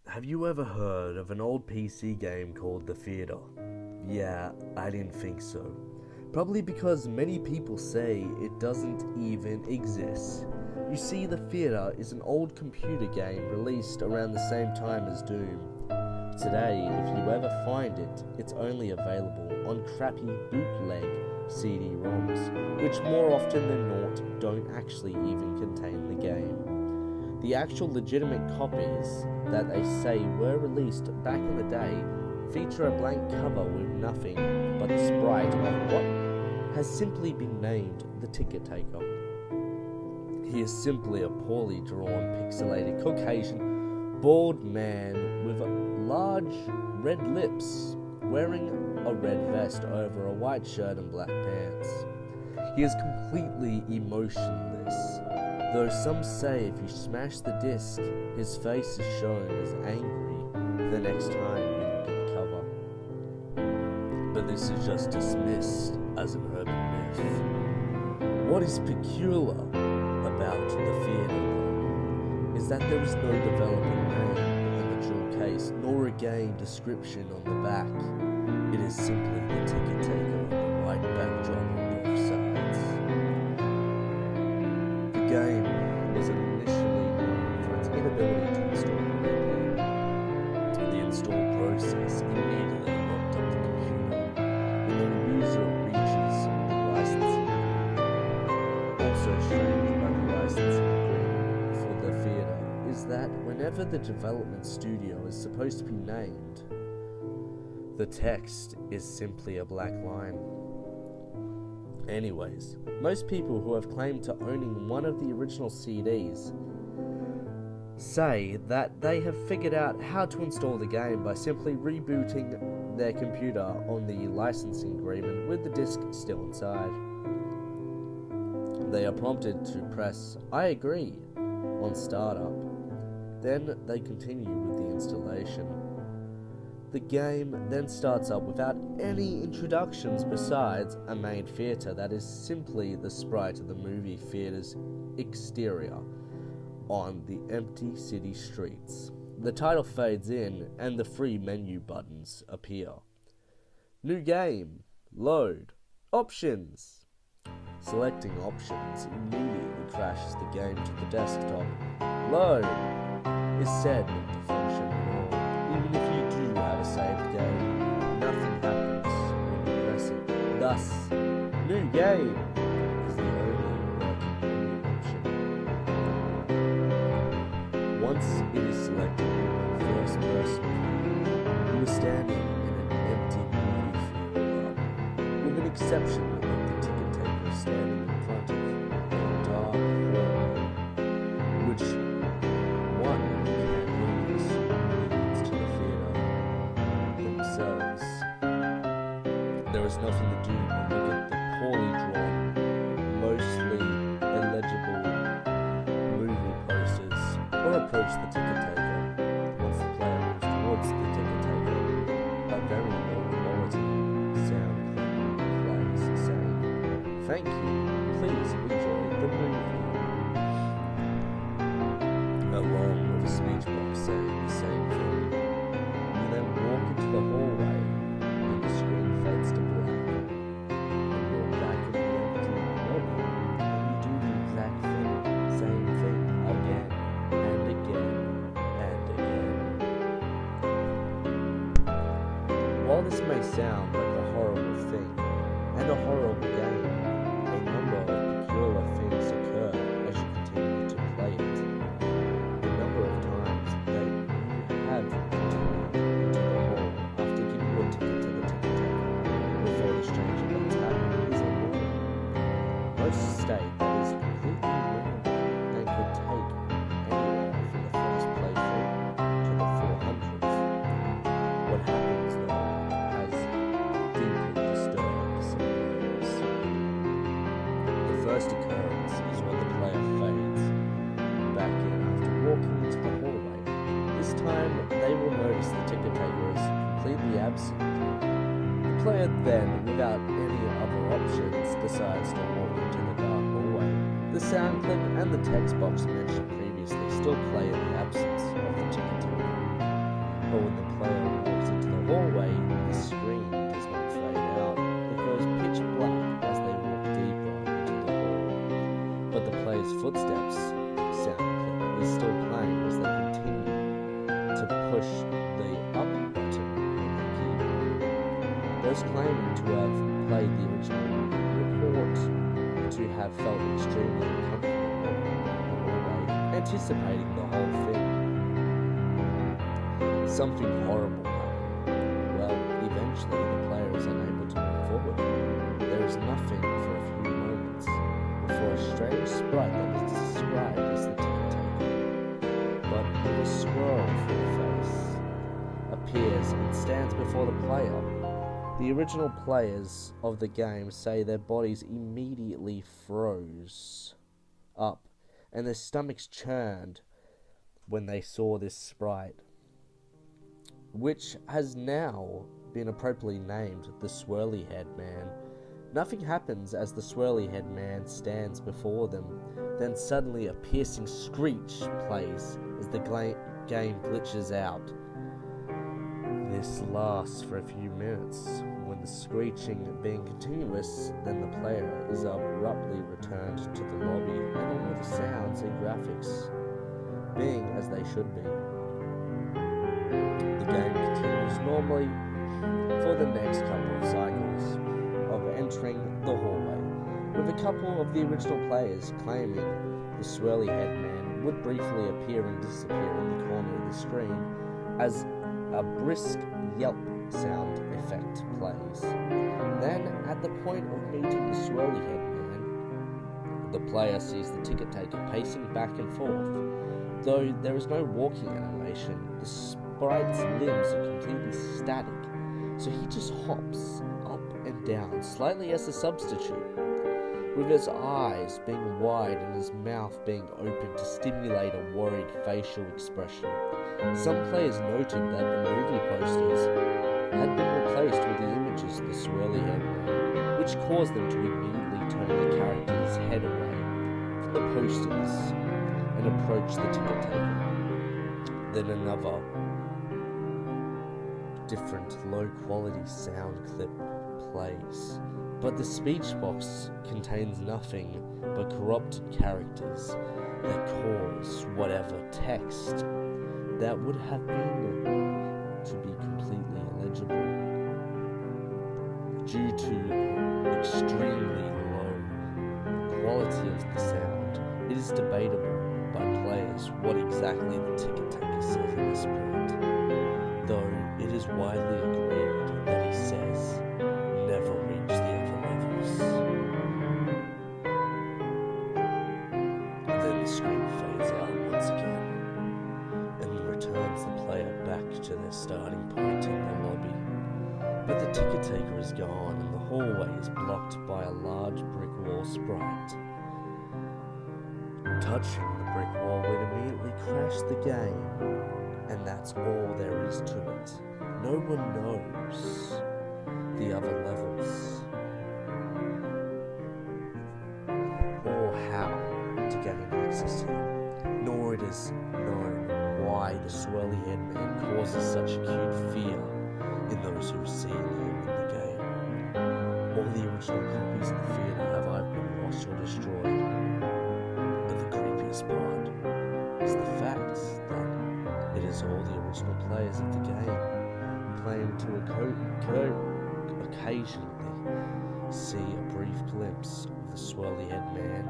Have you ever heard of an old PC game called The Theater? Yeah, I didn't think so. Probably because many people say it doesn't even exist. You see, The Theater is an old computer game released around the same time as Doom. Today, if you ever find it, it's only available on crappy bootleg CD-ROMs, which more often than not don't actually even contain the game. The actual legitimate copies that they say were released back in the day feature a blank cover with nothing but the sprite of what has simply been named the Ticket Taker. He is simply a poorly drawn, pixelated Caucasian, bald man with large red lips, wearing a red vest over a white shirt and black pants. He is completely emotionless, though some say if you smash the disc, his face is shown as angry the next time you look at the cover. But this is just dismissed as an urban myth. What is peculiar about The Theater is that there is no developing name on the jewel case, nor a game description on the back. It is simply the Ticket Taker with a white backdrop on both sides. The game was initially known for its inability to install correctly. The install process immediately locked up the computer when the user reaches the licensing. Also strange about the licensing agreement for The Theater is that whenever the development studio is supposed to be named, the text is simply a black line. Anyways, most people who have claimed to owning one of the original CDs say that they have figured out how to install the game by simply rebooting their computer on the licensing agreement with the disc still inside. They are prompted to press "I agree" on startup. Then they continue with the installation. The game then starts up without any introductions besides a main theatre that is simply the sprite of the movie theatre's exterior on the empty city streets. The title fades in and the three menu buttons appear. New game, load, options. Selecting options immediately crashes the game to the desktop. Load is said not to function at all. Even if you do have a saved game, nothing happens when you press it. Thus, new game is the only working menu option. Once it is selected in first person view, you are standing in an empty movie theater, with an exception of the ticket taker standing in front of a dark hallway, which one can witness leads to the theater themselves. There is nothing to do but look at the poorly drawn, mostly illegible movie posters, or approach the ticket taker. Once the player moves towards the ticket taker, a very low quality sound clip plays saying, "Thank you, please enjoy the movie," along with a speech box saying the same thing. You then walk into the hallway and the screen fades to black, and you're back in the empty lobby, and you do the exact same thing again and again and again. While this may sound like a horrible thing and a horrible game, a number of peculiar things occur as you continue to play it. The number of times that you have continued into the hall after giving your ticket to the ticket taker before the stranger comes happen is annoying. Most state that is completely random and could take anywhere from the first playthrough to the 400th. What happens though has deeply disturbed some players. The first occurrence is when the player fades back in after walking into the hallway. This time, they will notice the ticket taker is completely absent. The player then, without any other options, decides to walk into the dark hallway. The sound clip and the text box mentioned previously still play in the absence of the ticket taker. But when the player walks into the hallway, the screen does not fade out. It goes pitch black as they walk deeper into the hall. But the player's footsteps sound clip is still playing as they continue to push the up button on the keyboard. Those claiming to have played the original report to have felt extremely uncomfortable in the hallway, anticipating the whole thing. Something horrible happened. Well, eventually the player is unable to move forward. There is nothing for a few moments before a strange sprite that is described as the ticket taker, but with a swirl through the face, appears and stands before the player. The original players of the game say their bodies immediately froze up and their stomachs churned when they saw this sprite, which has now been appropriately named the Swirly Head Man. Nothing happens as the Swirly Head Man stands before them. Then suddenly a piercing screech plays as the game glitches out. This lasts for a few minutes. When the screeching being continuous, then the player is abruptly returned to the lobby and all the sounds and graphics being as they should be. The game continues normally for the next couple of cycles of entering the hallway, with a couple of the original players claiming the Swirly Head Man would briefly appear and disappear in the corner of the screen as a brisk yelp sound effect plays. Then, at the point of meeting the Swirly Head Man, the player sees the ticket taker pacing back and forth. Though there is no walking animation, the sprite's limbs are completely static, so he just hops up and down slightly as a substitute, with his eyes being wide and his mouth being open to stimulate a worried facial expression. Some players noted that the movie posters had been replaced with the images of the Swirly Head Man, which caused them to immediately turn the character's head away from the posters and approach the ticket taker. Then another different low-quality sound clip plays, but the speech box contains nothing but corrupted characters that cause whatever text that would have been to be completely illegible. Due to extremely low quality of the sound, it is debatable by players what exactly the ticket taker says at this point, though it is widely agreed that he says, "Never reach the other levels." Then the screen fades out once again, and returns the player back to their starting point in the lobby. But the ticket taker is gone, and the hallway is blocked by a large brick wall sprite. Touching the brick wall would immediately crash the game, and that's all there is to it. No one knows the other levels or how to gain access to them, nor it is known why the Swirly Head Man causes such acute fear in those who see him in the game. All the original copies in the theater have either been lost or destroyed. But the creepiest part is the fact that it is all the original players of the game claim to occasionally see a brief glimpse of the Swirly Head Man